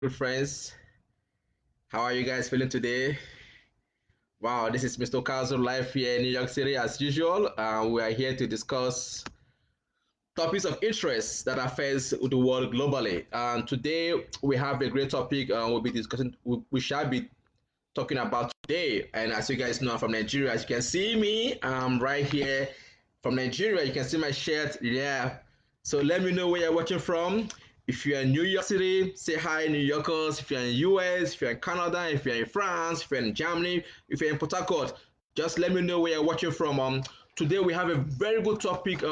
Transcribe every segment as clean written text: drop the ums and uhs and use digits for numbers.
Good friends. How are you guys feeling today? Wow, this is Mr. Kazu live here in New York City as usual. We are here to discuss topics of interest that affects the world globally. And today we have a great topic. We'll be discussing. We shall be talking about today. And as you guys know, I'm from Nigeria. As you can see me, I'm right here from Nigeria. You can see my shirt. Yeah. So let me know where you're watching from. If you're in New York City, say hi, New Yorkers. If you're in US, if you're in Canada, if you're in France, if you're in Germany, if you're in Port Harcourt, just let me know where you're watching from. Today we have a very good topic.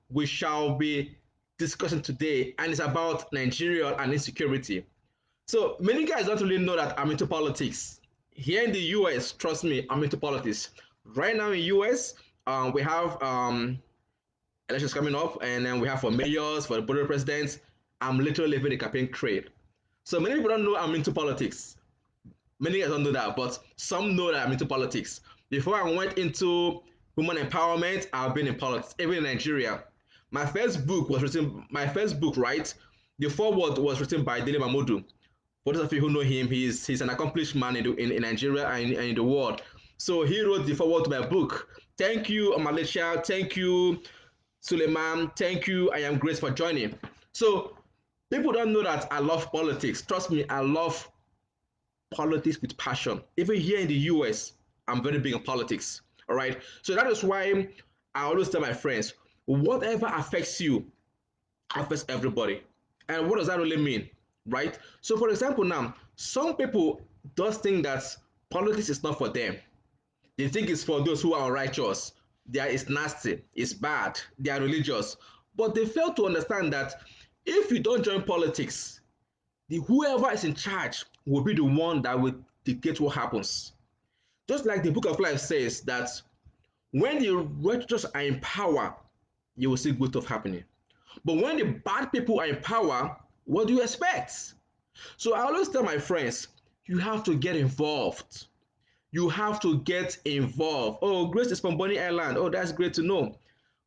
We shall be discussing today, and it's about Nigeria and insecurity. So many guys don't really know that I'm into politics. Here in the US, trust me, I'm into politics. Right now in US, we have elections coming up, and then we have for mayors, for the board of presidents. I'm literally living the campaign trade. So many people don't know I'm into politics. Many guys don't know that, but some know that I'm into politics. Before I went into women empowerment, I've been in politics, even in Nigeria. My first book, right? The foreword was written by Dele Mamodu. For those of you who know him, he's an accomplished man in Nigeria and in the world. So he wrote the foreword to my book. Thank you, Malaysia. Thank you, Suleiman. Thank you. I am grateful for joining. So people don't know that I love politics. Trust me, I love politics with passion. Even here in the US, I'm very big on politics. All right. So that is why I always tell my friends, whatever affects you affects everybody. And what does that really mean? Right? So for example, now some people just think that politics is not for them. They think it's for those who are unrighteous. It's nasty, it's bad, they are religious. But they fail to understand that if you don't join politics, the whoever is in charge will be the one that will dictate what happens. Just like the book of life says that when the righteous are in power, you will see good stuff happening. But when the bad people are in power, what do you expect? So I always tell my friends, you have to get involved. You have to get involved. Oh, Grace is from Bonny Island. Oh, that's great to know.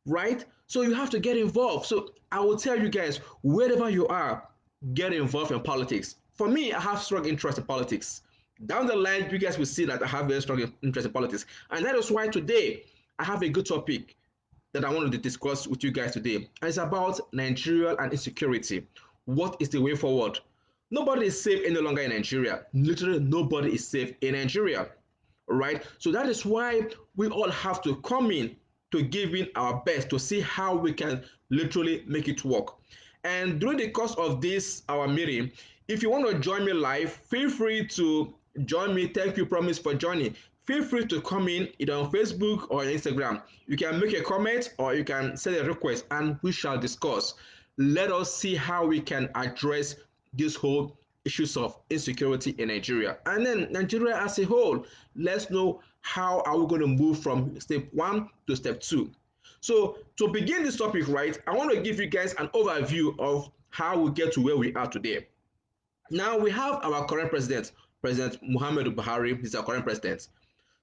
Right? So you have to get involved. So I will tell you guys, wherever you are, get involved in politics. For me, I have strong interest in politics. Down the line, you guys will see that I have very strong interest in politics. And that is why today I have a good topic that I wanted to discuss with you guys today. And it's about Nigeria and insecurity. What is the way forward? Nobody is safe any longer in Nigeria. Literally, nobody is safe in Nigeria. Right? So that is why we all have to come in to give in our best to see how we can literally make it work. And during the course of this our meeting, if you want to join me live, feel free to join me. Thank you, promise, for joining. Feel free to come in either on Facebook or Instagram. You can make a comment or you can send a request and we shall discuss. Let us see how we can address this whole issues of insecurity in Nigeria. And then Nigeria as a whole, let's know how are we going to move from step 1 to step 2. So to begin this topic, right, I want to give you guys an overview of how we get to where we are today. Now we have our current president, President Muhammadu Buhari. He's our current president.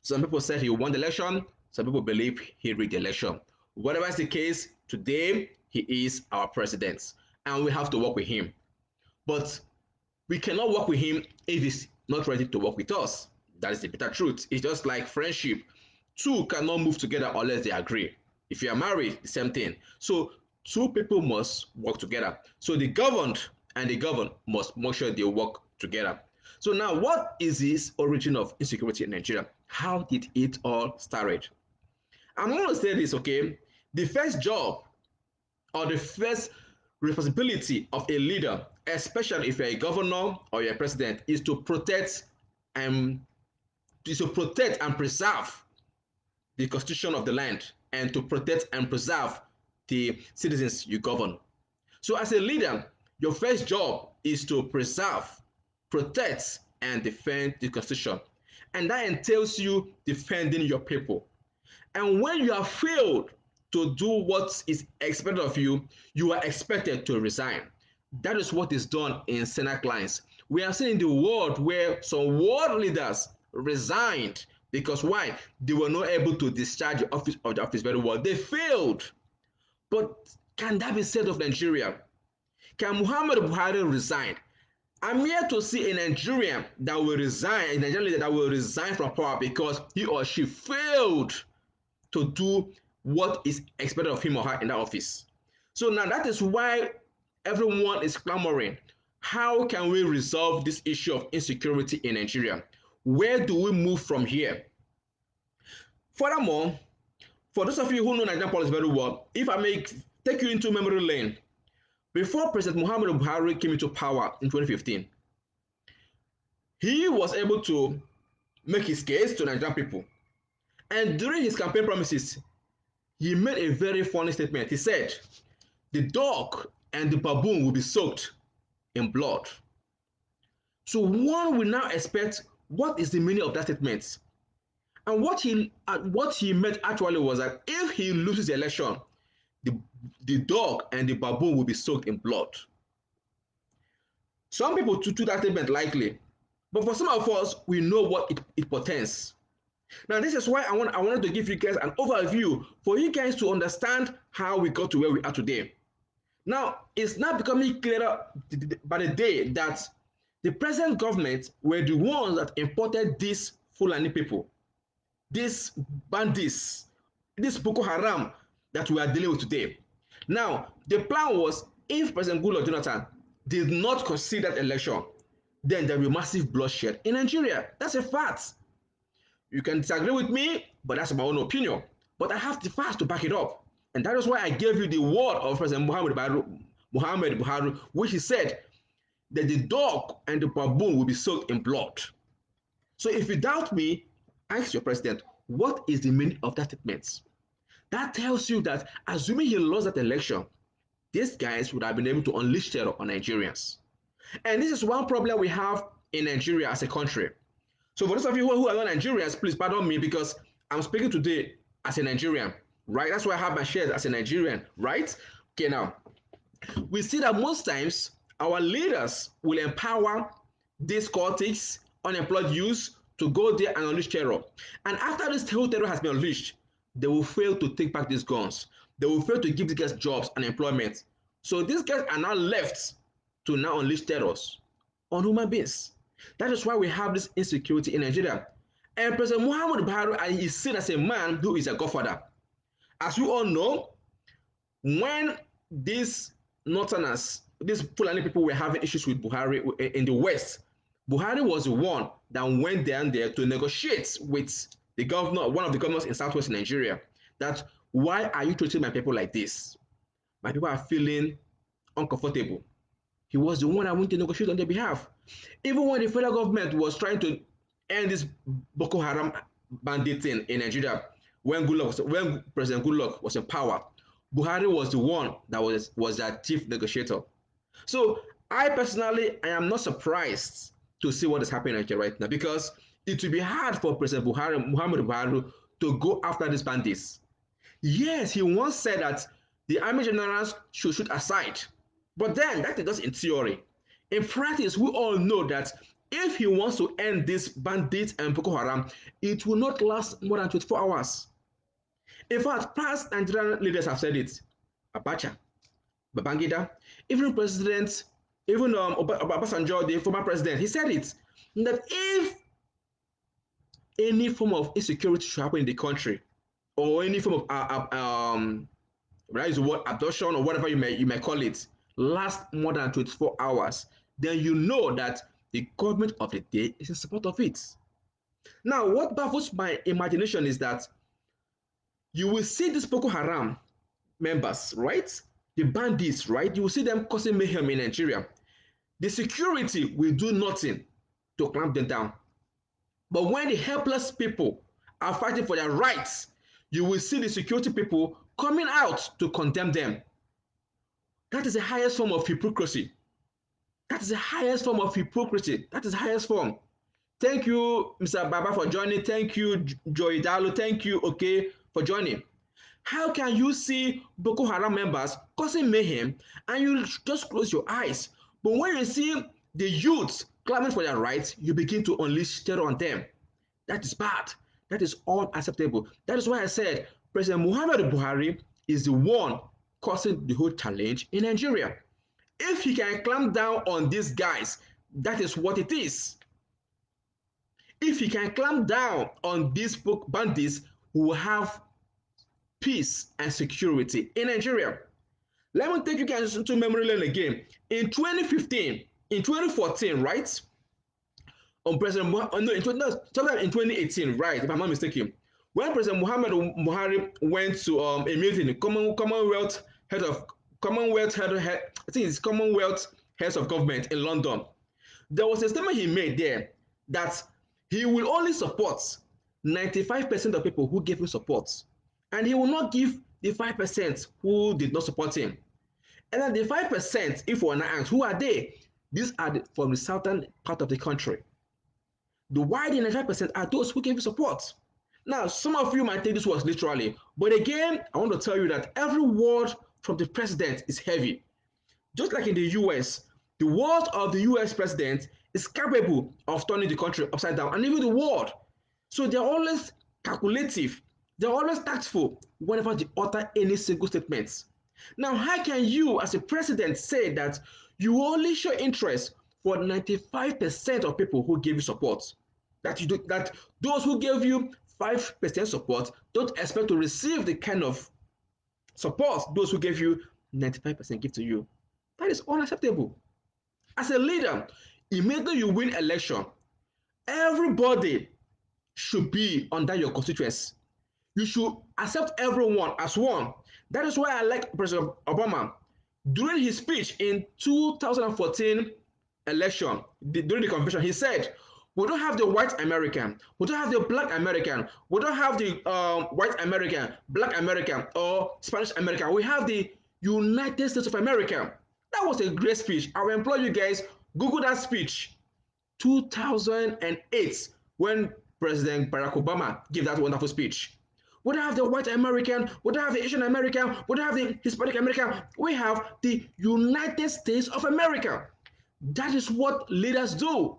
Some people said he won the election. Some people believe he rigged the election. Whatever is the case, today he is our president, and we have to work with him. But we cannot work with him if he's not ready to work with us. That is the bitter truth. It's just like friendship. Two cannot move together unless they agree. If you are married, the same thing. So two people must work together. So the governed and the governed must make sure they work together. So now, what is this origin of insecurity in Nigeria? How did it all start? I'm going to say this, okay? The first job or the first responsibility of a leader, especially if you're a governor or you're a president, and preserve the constitution of the land and to protect and preserve the citizens you govern. So as a leader, your first job is to preserve, protect, and defend the constitution. And that entails you defending your people. And when you have failed to do what is expected of you, you are expected to resign. That is what is done in Senate lines. We are seeing the world where some world leaders resigned because why? They were not able to discharge the office very well. They failed. But can that be said of Nigeria? Can Muhammad Buhari resign? I'm here to see a Nigerian that will resign, a Nigerian leader that will resign from power because he or she failed to do what is expected of him or her in that office. So now that is why everyone is clamoring. How can we resolve this issue of insecurity in Nigeria? Where do we move from here? Furthermore, for those of you who know Nigerian politics very well, if I may take you into memory lane, before President Muhammadu Buhari came into power in 2015, he was able to make his case to Nigerian people. And during his campaign promises, he made a very funny statement. He said, the dog and the baboon will be soaked in blood. So one will now expect what is the meaning of that statement. And what he meant actually was that if he loses the election, the, the dog and the baboon will be soaked in blood. Some people took that statement lightly, but for some of us, we know what it portends. Now, this is why I wanted to give you guys an overview for you guys to understand how we got to where we are today. Now, it's now becoming clearer by the day that the present government were the ones that imported these Fulani people, these bandits, this Boko Haram that we are dealing with today. Now, the plan was if President Goodluck Jonathan did not concede that election, then there will be massive bloodshed in Nigeria. That's a fact. You can disagree with me, but that's my own opinion. But I have the facts to back it up. And that is why I gave you the word of President Muhammad Buhari, which he said that the dog and the baboon will be soaked in blood. So if you doubt me, ask your president, what is the meaning of that statement? That tells you that assuming he lost that election, these guys would have been able to unleash terror on Nigerians. And this is one problem we have in Nigeria as a country. So for those of you who are not Nigerians, please pardon me because I'm speaking today as a Nigerian, right? That's why I have my shares as a Nigerian, right? Okay, now, we see that most times our leaders will empower these cultists, unemployed youths to go there and unleash terror. And after this terror has been unleashed, they will fail to take back these guns. They will fail to give these guys jobs and employment. So these guys are now left to now unleash terrors on human beings. That is why we have this insecurity in Nigeria. And President Muhammad Buhari is seen as a man who is a godfather. As you all know, when these northerners, these Fulani people were having issues with Buhari in the West, Buhari was the one that went down there to negotiate with the governor, one of the governors in southwest Nigeria, that why are you treating my people like this? My people are feeling uncomfortable. He was the one that went to negotiate on their behalf. Even when the federal government was trying to end this Boko Haram bandit thing in Nigeria, when President Goodluck was in power, Buhari was the one that was their chief negotiator. So I personally, I am not surprised to see what is happening in Nigeria right now because it will be hard for President Muhammad Buhari, to go after these bandits. Yes, he once said that the army generals should shoot aside, but then that is just in theory. In practice, we all know that if he wants to end this bandits and Boko Haram, it will not last more than 24 hours. In fact, past Nigerian leaders have said it. Abacha, Babangida, even President, even Obasanjo, the former president, he said it, that if any form of insecurity should happen in the country, or any form of rise the word abduction or whatever you may call it, last more than 24 hours, then you know that the government of the day is in support of it. Now, what baffles my imagination is that you will see these Boko Haram members, right? The bandits, right? You will see them causing mayhem in Nigeria. The security will do nothing to clamp them down. But when the helpless people are fighting for their rights, you will see the security people coming out to condemn them. That is the highest form of hypocrisy. That is the highest form of hypocrisy. That is the highest form. Thank you, Mr. Baba, for joining. Thank you, Joy Dalo. Thank you, okay, for joining. How can you see Boko Haram members causing mayhem and you just close your eyes? But when you see the youths clamoring for their rights, you begin to unleash terror on them. That is bad. That is unacceptable. That is why I said President Muhammadu Buhari is the one causing the whole challenge in Nigeria. If he can clamp down on these guys, That is what it is. If he can clamp down on these bandits, we will have peace and security in Nigeria. Let me take you guys into memory lane again. In 2015, in 2014, right? On President no, in 2018, right? If I'm not mistaken, when President Muhammad Buhari went to a meeting, Commonwealth head of Commonwealth head, I think it's Commonwealth heads of government in London. There was a statement he made there that he will only support 95% of people who gave him support, and he will not give the 5% who did not support him. And then the 5%, if we want to ask, who are they? These are from the southern part of the country. The why the 95% are those who gave you support. Now, some of you might take this words literally, but again, I want to tell you that every word from the president is heavy. Just like in the US, the word of the US president is capable of turning the country upside down, and even the world. So they're always calculative, they're always tactful whenever they utter any single statements. Now, how can you, as a president, say that you only show interest for 95% of people who give you support? That those who gave you 5% support don't expect to receive the kind of support those who gave you 95% give to you. That is unacceptable. As a leader, immediately you win election, everybody should be under your constituency. You should accept everyone as one. That is why I like President Obama. During his speech in 2014 election, during the convention, he said, we don't have the white American, we don't have the black American, we don't have the white American, black American, or Spanish American. We have the United States of America. That was a great speech. I will implore you guys, Google that speech. 2008, when President Barack Obama gave that wonderful speech. We don't have the white American, we don't have the Asian American, we don't have the Hispanic American, we have the United States of America. That is what leaders do.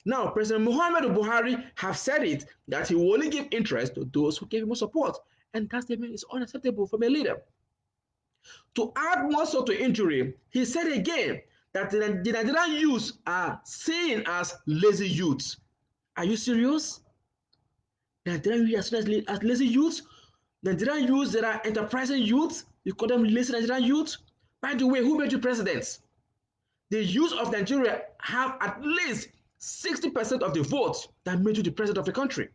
Now, President Muhammadu Buhari have said it that he will only give interest to those who gave him support, and that statement is unacceptable from a leader. To add more so to injury, he said again that the Nigerian youths are seen as lazy youths. Are you serious? Nigerian youths are seen as lazy youths? Nigerian youths that are enterprising youths, you call them lazy Nigerian youths? By the way, who made you president? The youth of Nigeria have at least 60% of the votes that made you the president of the country.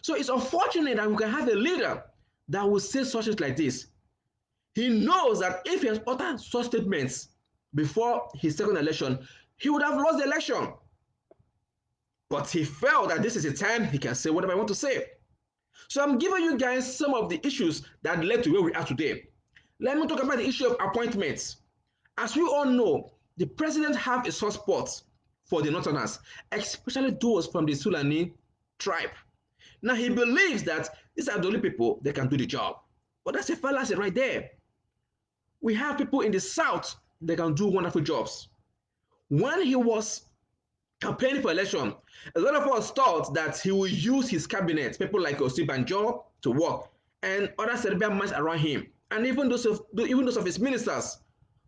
So it's unfortunate that we can have a leader that will say such things like this. He knows that if he has uttered such statements before his second election, he would have lost the election. But he felt that this is a time he can say whatever I want to say. So I'm giving you guys some of the issues that led to where we are today. Let me talk about the issue of appointments. As we all know, the president has a soft spot for the Northerners, especially those from the Fulani tribe. Now he believes that these are the only people that can do the job. But that's a fallacy right there. We have people in the South that can do wonderful jobs. When he was campaigning for election, a lot of us thought that he would use his cabinet, people like Osibanjo, to work, and other Serbian minds around him, and even those of his ministers.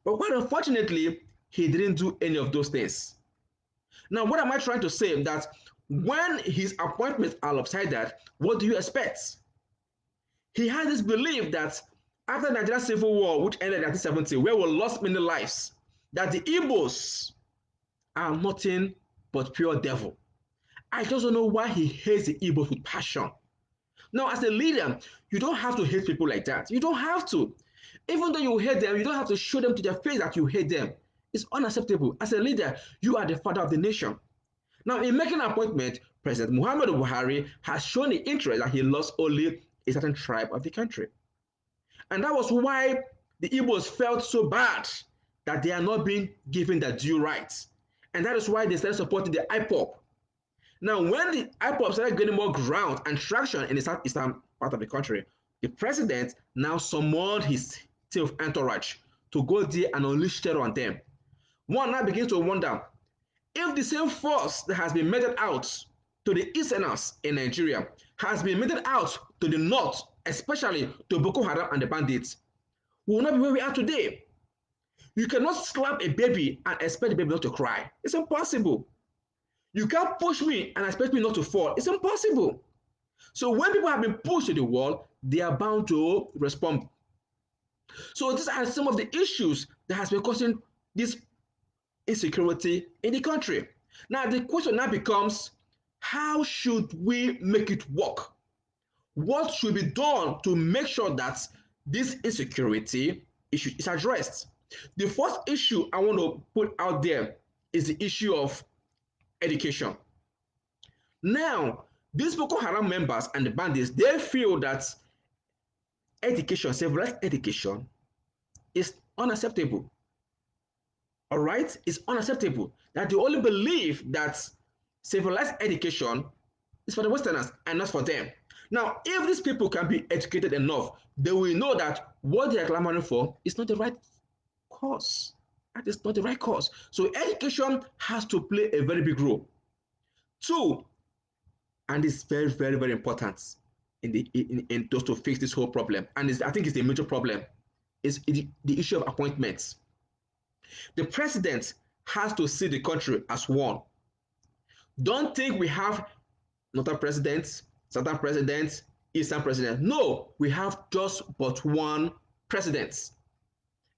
But quite unfortunately, he didn't do any of those things. Now, what am I trying to say? That when his appointments are lopsided, what do you expect? He had this belief that after Nigeria's civil war, which ended in 1970, where we lost many lives, that the Igbos are nothing but pure devil. I just don't know why he hates the Igbos with passion. Now, as a leader, you don't have to hate people like that. You don't have to. Even though you hate them, you don't have to show them to their face that you hate them. It's unacceptable. As a leader, you are the father of the nation. Now, in making an appointment, President Muhammadu Buhari has shown the interest that he loves only a certain tribe of the country. And that was why the Igbos felt so bad that they are not being given their due rights. And that is why they started supporting the IPOP. Now, when the IPOP started getting more ground and traction in the southeastern part of the country, the president now summoned his team of entourage to go there and unleash terror on them. One now begins to wonder if the same force that has been meted out to the easterners in Nigeria has been meted out to the north, especially to Boko Haram and the bandits, we will not be where we are today. You cannot slap a baby and expect the baby not to cry. It's impossible. You can't push me and expect me not to fall. It's impossible. So when people have been pushed to the wall, they are bound to respond. So these are some of the issues that has been causing this insecurity in the country. Now the question now becomes, how should we make it work? What should be done to make sure that this insecurity issue is addressed? The first issue I want to put out there is the issue of education. Now, these Boko Haram members and the bandits, they feel that education, civilized education, is unacceptable. All right, it's unacceptable. That they only believe that civilized education is for the Westerners and not for them. Now, if these people can be educated enough, they will know that what they are clamoring for is not the right cause. That is not the right cause. So education has to play a very big role. Two, and it's very, very, very important in just to fix this whole problem. And I think it's a major problem. Is the issue of appointments. The president has to see the country as one. Don't think we have northern presidents, southern presidents, eastern presidents. No, we have just but one president,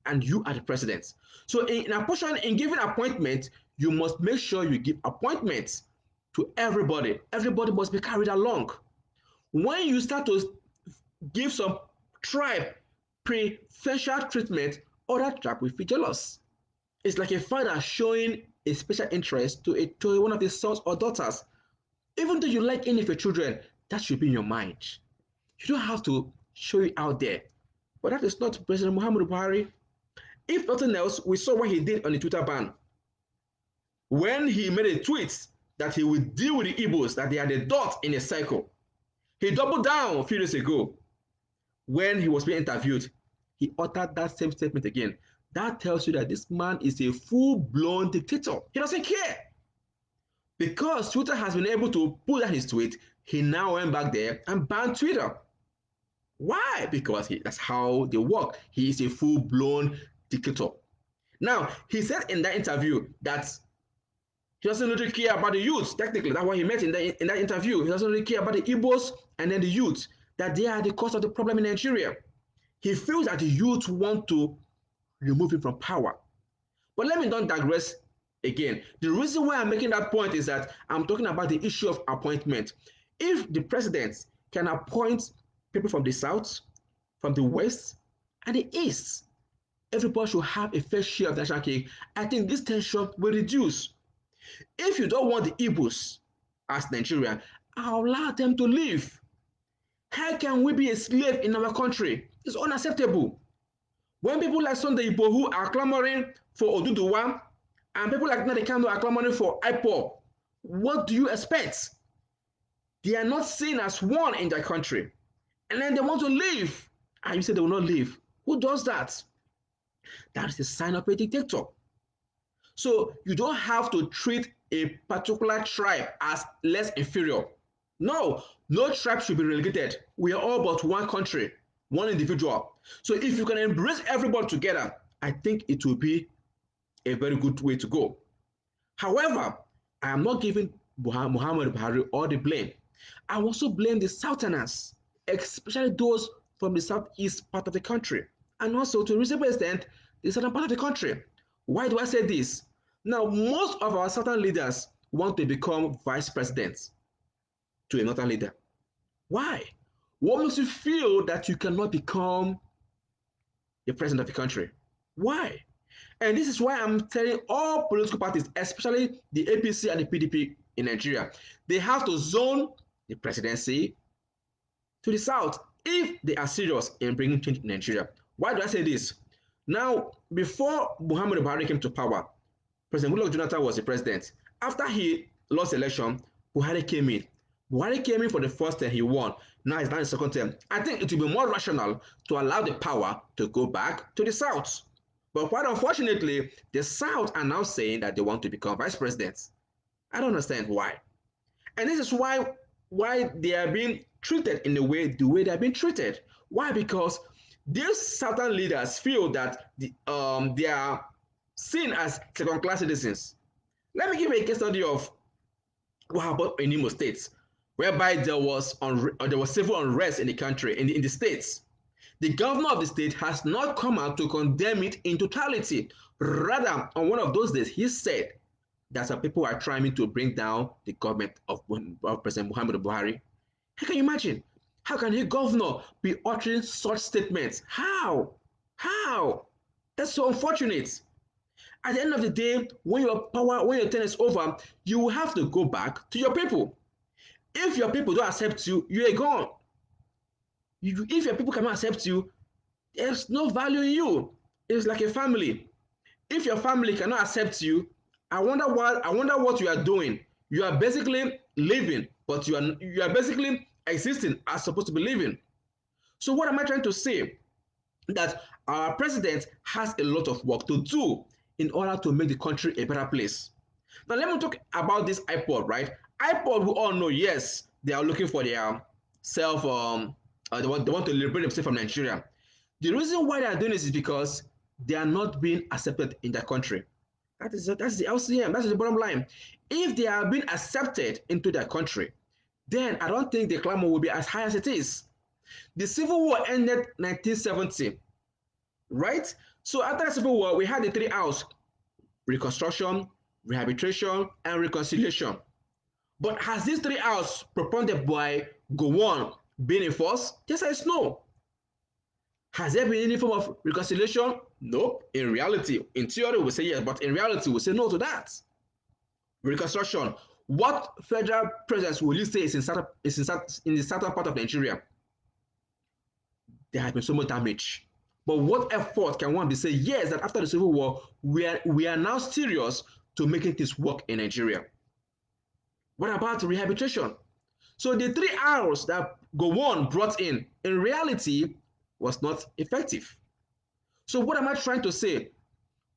and you are the president. So in giving appointment, you must make sure you give appointments to everybody. Everybody must be carried along. When you start to give some tribe preferential treatment, other tribe will feel jealous. It's like a father showing a special interest to one of his sons or daughters. Even though you like any of your children, that should be in your mind. You don't have to show it out there. But that is not President Muhammadu Buhari. If nothing else, we saw what he did on the Twitter ban. When he made a tweet that he would deal with the Igbos, that they are the dot in a cycle. He doubled down a few days ago when he was being interviewed. He uttered that same statement again. That tells you that this man is a full-blown dictator. He doesn't care. Because Twitter has been able to pull down his tweet, he now went back there and banned Twitter. Why? Because that's how they work. He is a full-blown dictator. Now, he said in that interview that he doesn't really care about the youth. Technically, that's what he meant in that interview. He doesn't really care about the Igbos and then the youth, that they are the cause of the problem in Nigeria. He feels that the youth want to remove him from power. But let me not digress again. The reason why I'm making that point is that I'm talking about the issue of appointment. If the president can appoint people from the south, from the west, and the east, everybody should have a fair share of the national cake. I think this tension will reduce. If you don't want the Igbos as Nigeria, allow them to live. How can we be a slave in our country? It's unacceptable. When people like Sunday Igboho are clamoring for Oduduwa and people like Nnamdi Kanu are clamoring for IPOB, what do you expect? They are not seen as one in their country. And then they want to leave. And you say they will not leave. Who does that? That is a sign of a dictator. So you don't have to treat a particular tribe as less inferior. No, no tribe should be relegated. We are all but one country, one individual. So if you can embrace everybody together, I think it will be a very good way to go. However, I am not giving Muhammad Buhari all the blame. I also blame the Southerners, especially those from the southeast part of the country, and also to a reasonable extent, the southern part of the country. Why do I say this? Now, most of our southern leaders want to become vice presidents to a northern leader. Why? What makes you feel that you cannot become the president of the country? Why? And this is why I'm telling all political parties, especially the APC and the PDP in Nigeria, they have to zone the presidency to the south if they are serious in bringing change in Nigeria. Why do I say this? Now, before Muhammadu Buhari came to power, President Goodluck Jonathan was the president. After he lost the election, Buhari came in. Buhari came in for the first term, he won. Now he's now in the second term. I think it will be more rational to allow the power to go back to the south. But quite unfortunately, the south are now saying that they want to become vice presidents. I don't understand why. And this is why they are being treated in the way they are being treated. Why? Because These certain leaders feel that they are seen as second-class citizens. Let me give you a case study of what happened in Imo State, whereby there was civil unrest in the country, in the states. The governor of the state has not come out to condemn it in totality. Rather, on one of those days, he said that some people are trying to bring down the government of President Muhammadu Buhari. How can you imagine? How can a governor be uttering such statements? How? How? That's so unfortunate. At the end of the day, when your turn is over, you will have to go back to your people. If your people don't accept you, you are gone. If your people cannot accept you, there's no value in you. It's like a family. If your family cannot accept you, I wonder what you are doing. You are basically living, but you are basically existing as supposed to be living. So what am I trying to say? That our president has a lot of work to do in order to make the country a better place. Now let me talk about this iPod, right? iPod, we all know, yes, they are looking for their self, they want to liberate themselves from Nigeria. The reason why they are doing this is because they are not being accepted in their country. That's the LCM, that's the bottom line. If they are being accepted into their country, then I don't think the clamor will be as high as it is. The Civil War ended 1970, right? So after the Civil War, we had the three R's: reconstruction, rehabilitation, and reconciliation. But has these three R's propounded by Gowon been enforced? Yes, I no. Has there been any form of reconciliation? Nope. In reality, in theory, we say yes, but in reality, we say no to that. Reconstruction. What federal presence will you say is in the southern part of Nigeria? There has been so much damage. But what effort can one be say, yes, that after the Civil War, we are now serious to making this work in Nigeria? What about rehabilitation? So the three R's that Gowon brought in reality, was not effective. So what am I trying to say?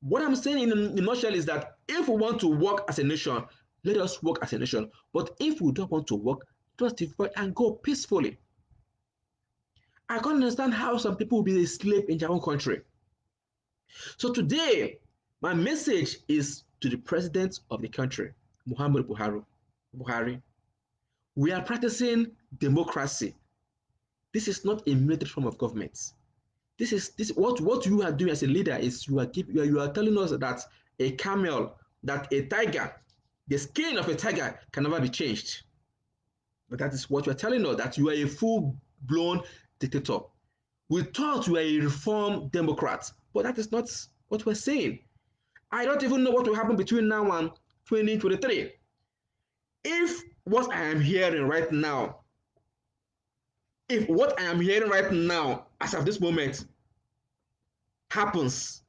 What I'm saying in a nutshell is that if we want to work as a nation, let us work as a nation. But if we don't want to work, just divide and go peacefully. I can't understand how some people will be a slave in their own country. So today, my message is to the president of the country, Muhammadu Buhari. We are practicing democracy. This is not a military form of government. This what you are doing as a leader is you are telling us that a camel, that a tiger, the skin of a tiger can never be changed. But that is what you are telling us, that you are a full-blown dictator. We thought you were a reform Democrat, but that is not what we're saying. I don't even know what will happen between now and 2023. If what I am hearing right now, if what I am hearing right now, as of this moment, happens,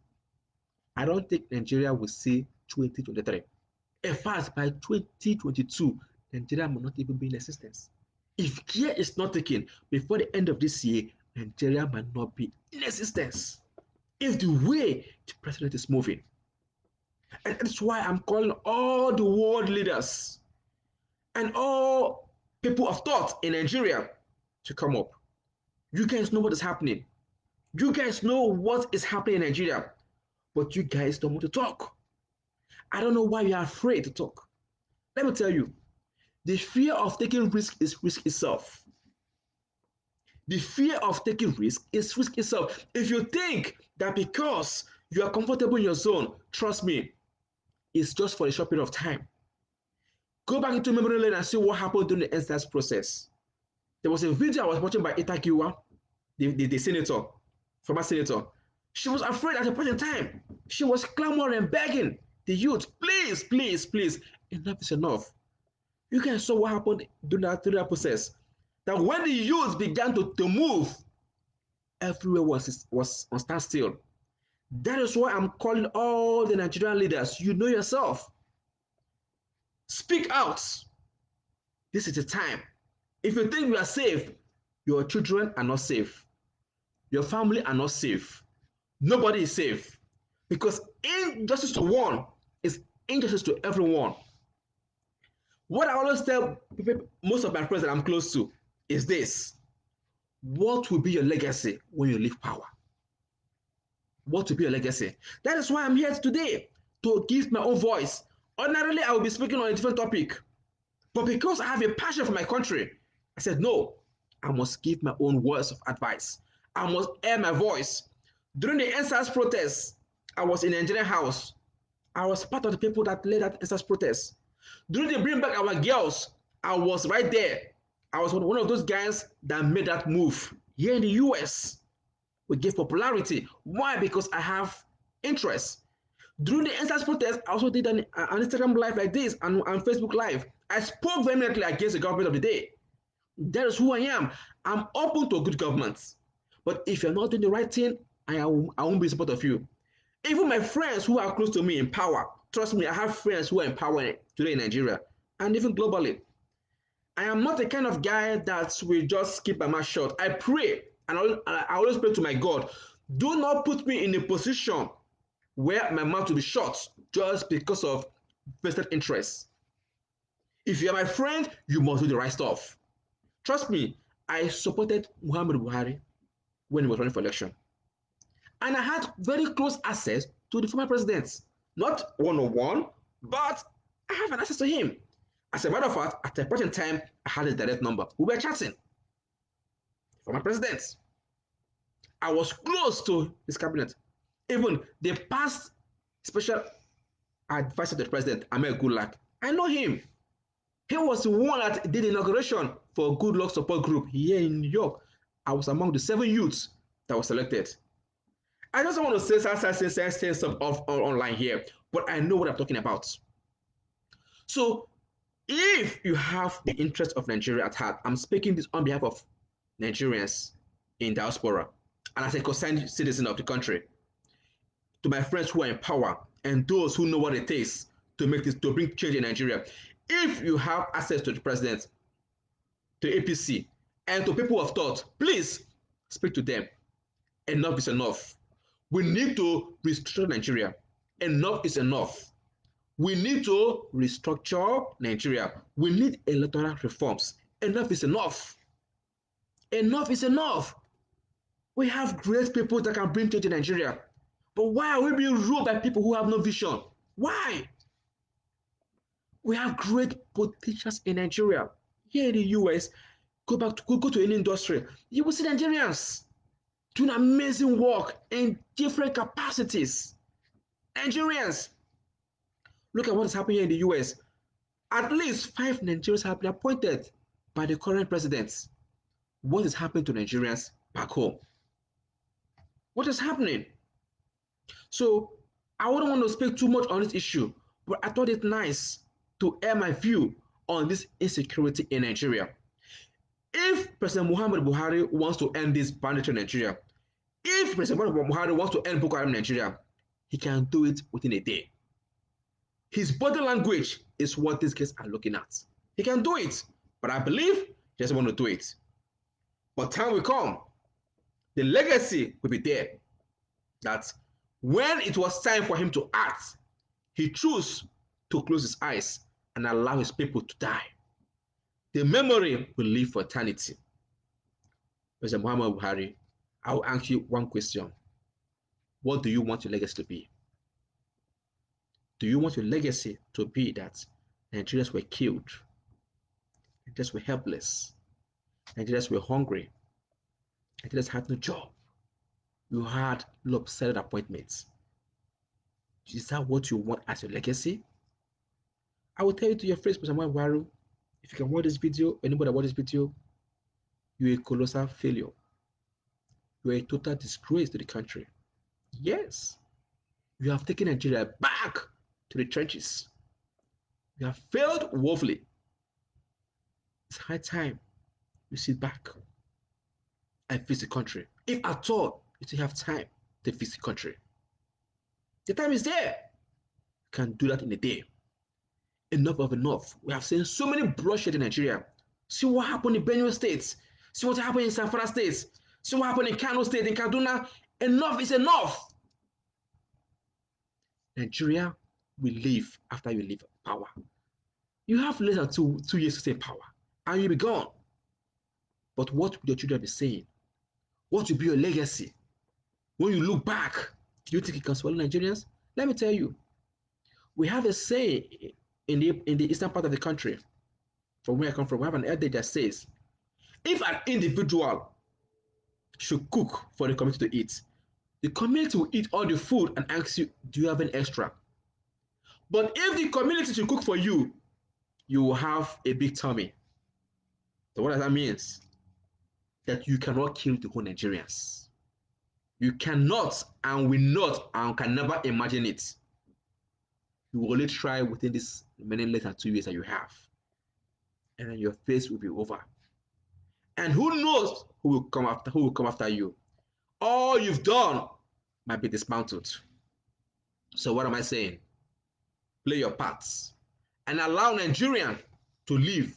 I don't think Nigeria will see 2023. In fact, by 2022, Nigeria may not even be in existence. If care is not taken before the end of this year, Nigeria might not be in existence. If the way the president is moving. And that's why I'm calling all the world leaders and all people of thought in Nigeria to come up. You guys know what is happening. You guys know what is happening in Nigeria, but you guys don't want to talk. I don't know why you're afraid to talk. Let me tell you, the fear of taking risk is risk itself. The fear of taking risk is risk itself. If you think that because you are comfortable in your zone, trust me, it's just for a short period of time. Go back into memory lane and see what happened during the NSAS process. There was a video I was watching by Itakiwa, the senator, former senator. She was afraid at a point in time. She was clamoring, begging the youth, please, please, please, enough is enough. You guys saw what happened during that process. That when the youth began to move, everywhere was on standstill. That is why I'm calling all the Nigerian leaders. You know yourself. Speak out. This is the time. If you think you are safe, your children are not safe. Your family are not safe. Nobody is safe. Because injustice to one is injustice to everyone. What I always tell most of my friends that I'm close to is this: What will be your legacy when you leave power? What will be your legacy? That is why I'm here today, to give my own voice. Ordinarily, I will be speaking on a different topic, but because I have a passion for my country, I said, no, I must give my own words of advice. I must air my voice. During the NSAS protests, I was in the Nigerian house. I was part of the people that led that NSAS protest. During the Bring Back Our Girls, I was right there. I was one of those guys that made that move. Here in the US, we give popularity. Why? Because I have interest. During the NSAS protest, I also did an Instagram live like this and Facebook live. I spoke vehemently against the government of the day. That is who I am. I'm open to good government. But if you're not doing the right thing, I won't be in support of you. Even my friends who are close to me in power, trust me, I have friends who are in power today in Nigeria and even globally. I am not the kind of guy that will just keep my mouth shut. I pray, and I always pray to my God, do not put me in a position where my mouth will be shut just because of vested interests. If you are my friend, you must do the right stuff. Trust me, I supported Muhammad Buhari when he was running for election. And I had very close access to the former president. Not one-on-one, but I have an access to him. As a matter of fact, at a point in time, I had his direct number. We were chatting. Former president. I was close to his cabinet. Even the past special advisor to the president, Ahmed Gulak, I know him. He was the one that did the inauguration for Good Luck Support Group here in New York. I was among the 7 youths that were selected. I just don't want to say stuff online here, but I know what I'm talking about. So, if you have the interest of Nigeria at heart, I'm speaking this on behalf of Nigerians in diaspora and as a concerned citizen of the country, to my friends who are in power and those who know what it takes to bring change in Nigeria. If you have access to the president, to the APC, and to people of thought, please speak to them. Enough is enough. We need to restructure Nigeria. Enough is enough. We need to restructure Nigeria. We need electoral reforms. Enough is enough. Enough is enough. We have great people that can bring change in Nigeria. But why are we being ruled by people who have no vision? Why? We have great politicians in Nigeria. Here in the US, go to any industry, you will see Nigerians doing amazing work in different capacities. Nigerians, look at what is happening here in the US. At least 5 Nigerians have been appointed by the current presidents. What is happening to Nigerians back home? What is happening? So I wouldn't want to speak too much on this issue, but I thought it nice to air my view on this insecurity in Nigeria. If President Muhammad Buhari wants to end this banditry in Nigeria, if President Muhammad Buhari wants to end Boko Haram in Nigeria, he can do it within a day. His body language is what these guys are looking at. He can do it, but I believe he doesn't want to do it. But time will come, the legacy will be there, that when it was time for him to act, he chose to close his eyes and allow his people to die. The memory will live for eternity. President Muhammad Buhari, I will ask you one question. What do you want your legacy to be? Do you want your legacy to be that Nigerians were killed, Nigerians were helpless, Nigerians were hungry, Nigerians had no job, you had lopsided appointments? Is that what you want as your legacy? I will tell you to your face, President Muhammad Buhari, if you can watch this video, anybody that watch this video, you're a colossal failure. You're a total disgrace to the country. Yes, you have taken Nigeria back to the trenches. You have failed woefully. It's high time you sit back and fix the country. If at all you still have time to fix the country, the time is there. You can do that in a day. Enough of enough. We have seen so many bloodshed in Nigeria. See what happened in Benue State. See what happened in Zamfara State. See what happened in Kano State, in Kaduna. Enough is enough. Nigeria will leave after you leave power. You have less than two years to stay in power, and you'll be gone. But what will your children be saying What will be your legacy? When you look back, do you think you can swallow Nigerians? Let me tell you, we have a say in the eastern part of the country. From where I come from, we have an adage that says, if an individual should cook for the community to eat, the community will eat all the food and ask you, do you have an extra? But if the community should cook for you, you will have a big tummy. So what does that mean? That you cannot kill the whole Nigerians. You cannot and will not and can never imagine it. You will only try within this many less than 2 years that you have. And then your face will be over. And who knows who will come after you. All you've done might be dismantled. So what am I saying? Play your parts and allow Nigerians to live.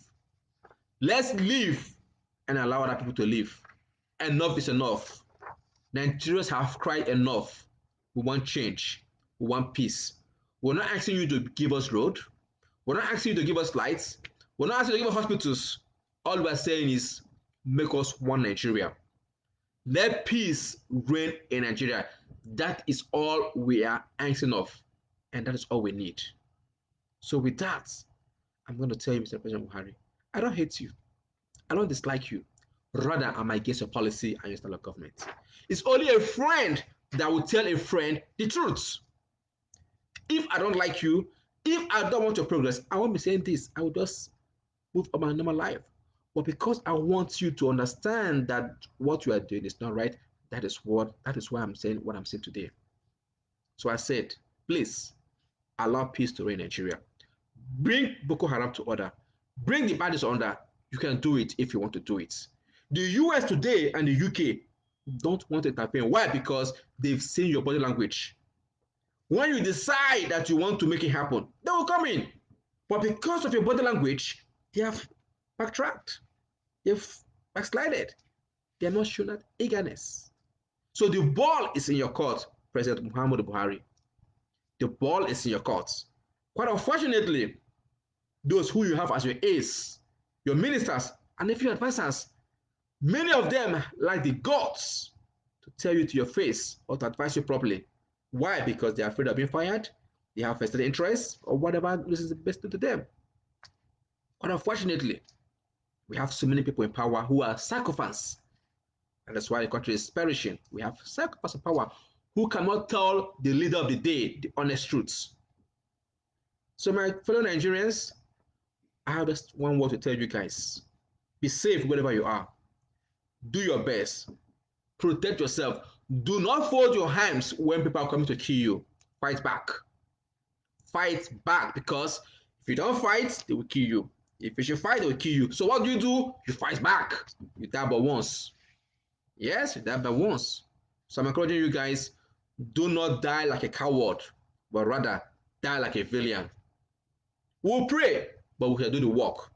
Let's live and allow other people to live. Enough is enough. Nigerians have cried enough. We want change. We want peace. We're not asking you to give us road. We're not asking you to give us lights. We're not asking you to give us hospitals. All we're saying is make us one Nigeria. Let peace reign in Nigeria. That is all we are asking of. And that is all we need. So with that, I'm going to tell you, Mr. President Buhari, I don't hate you. I don't dislike you. Rather, I'm against your policy and your style of government. It's only a friend that will tell a friend the truth. If I don't like you, if I don't want your progress, I won't be saying this. I will just move on my normal life. But because I want you to understand that what you are doing is not right, that is why I'm saying what I'm saying today. So I said, please allow peace to reign in Nigeria. Bring Boko Haram to order. Bring the bandits under. You can do it if you want to do it. The US today and the UK don't want to intervene. Why? Because they've seen your body language. When you decide that you want to make it happen, they will come in. But because of your body language, they have backtracked. They've backslided. They are not showing that eagerness. So the ball is in your court, President Muhammadu Buhari. The ball is in your court. Quite unfortunately, those who you have as your aides, your ministers, and a few advisors, many of them lack the guts to tell you to your face or to advise you properly. Why? Because they're afraid of being fired, they have vested interests, or whatever is the best to them. But unfortunately, we have so many people in power who are psychopaths, and that's why the country is perishing. We have psychopaths in power who cannot tell the leader of the day the honest truths. So, my fellow Nigerians, I have just one word to tell you guys. Be safe wherever you are. Do your best. Protect yourself. Do not fold your hands when people are coming to kill you. Fight back. Fight back, because if you don't fight, they will kill you. If you should fight, they will kill you. So what do? You fight back. You die but once. Yes, you die but once. So I'm encouraging you guys, do not die like a coward, but rather die like a villain. We'll pray, but we can do the work.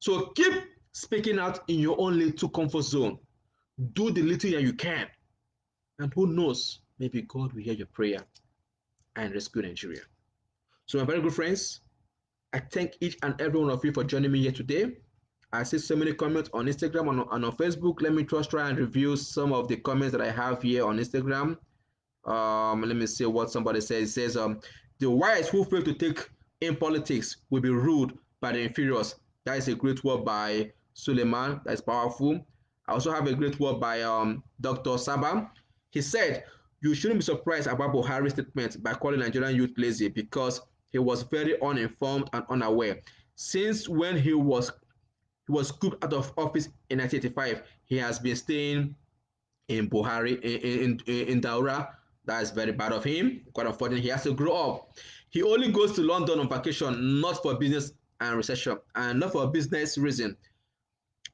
So keep speaking out in your own little comfort zone. Do the little that you can. And who knows, maybe God will hear your prayer and rescue Nigeria. So my very good friends, I thank each and every one of you for joining me here today. I see so many comments on Instagram and on Facebook. Let me just try and review some of the comments that I have here on Instagram. Let me see what somebody says. It says, the wise who fail to take in politics will be ruled by the inferiors. That is a great word by Suleiman. That is powerful. I also have a great word by Dr. Saba. He said, you shouldn't be surprised about Buhari's statement by calling Nigerian youth lazy, because he was very uninformed and unaware. Since when he was scooped out of office in 1985, he has been staying in Buhari, in Daura. That is very bad of him. Quite unfortunate. He has to grow up. He only goes to London on vacation, not for business and reception, and not for business reason,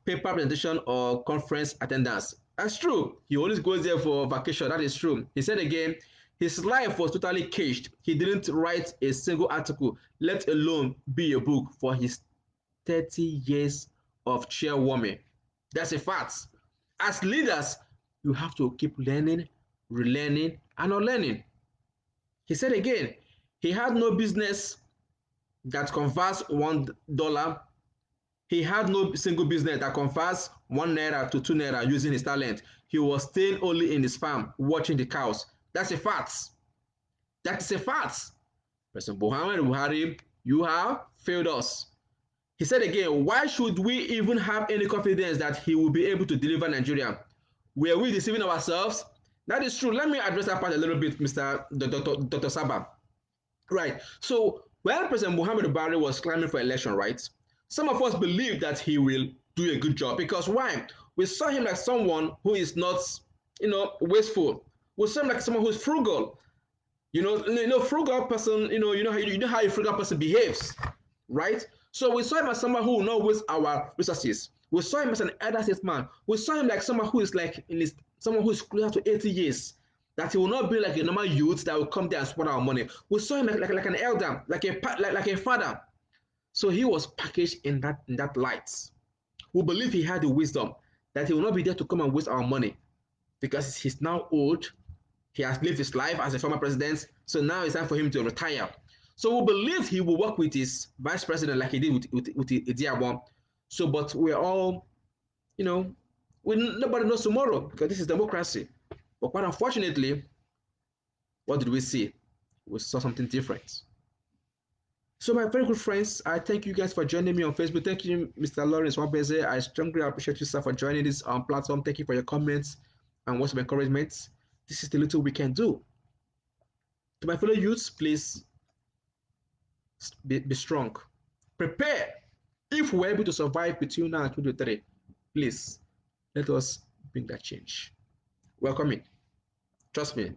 paper presentation or conference attendance. That's true. He always goes there for vacation. That is true. He said again, his life was totally caged. He didn't write a single article, let alone be a book, for his 30 years of chairwoman. That's a fact. As leaders, you have to keep learning, relearning, and unlearning. He said again, he had no business that converts $1 He had no single business that converts 1 naira to 2 naira using his talent. He was staying only in his farm watching the cows. That's a fact. That is a fact. President Muhammad Buhari, you have failed us. He said again, why should we even have any confidence that he will be able to deliver Nigeria? Were we deceiving ourselves? That is true. Let me address that part a little bit, Mr. Dr. Saba. Right. So when President Muhammad Buhari was climbing for election, right, some of us believe that he will do a good job because why? We saw him like someone who is not, wasteful. We saw him like someone who is frugal. Frugal person. How a frugal person behaves, right? So we saw him as someone who will not waste our resources. We saw him as an elder statesman. We saw him like someone who is like someone who is closer to 80 years. That he will not be like a normal youth that will come there and spend our money. We saw him like an elder, like a father. So he was packaged in that light. We believe he had the wisdom that he will not be there to come and waste our money because he's now old. He has lived his life as a former president, so now it's time for him to retire. So we believe he will work with his vice president like he did with Idiabon. So, but we're all, nobody knows tomorrow because this is democracy. But quite unfortunately, what did we see? We saw something different. So, my very good friends, I thank you guys for joining me on Facebook. Thank you, Mr. Lawrence Wabeze. I strongly appreciate you, sir, for joining this platform. Thank you for your comments and words of encouragement. This is the little we can do. To my fellow youths, please be strong. Prepare. If we're able to survive between now and 2023, please let us bring that change. We're coming. Trust me.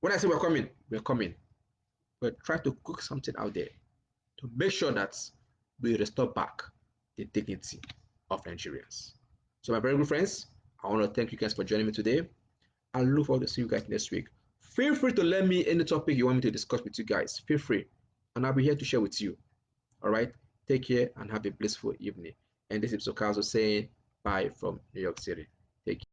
When I say we're coming. We're trying to cook something out there to make sure that we restore back the dignity of Nigerians. So, my very good friends, I want to thank you guys for joining me today. I look forward to seeing you guys next week. Feel free to let me any topic you want me to discuss with you guys. Feel free, and I'll be here to share with you. All right, take care and have a blissful evening. And this is Sokazo saying bye from New York City. Take care.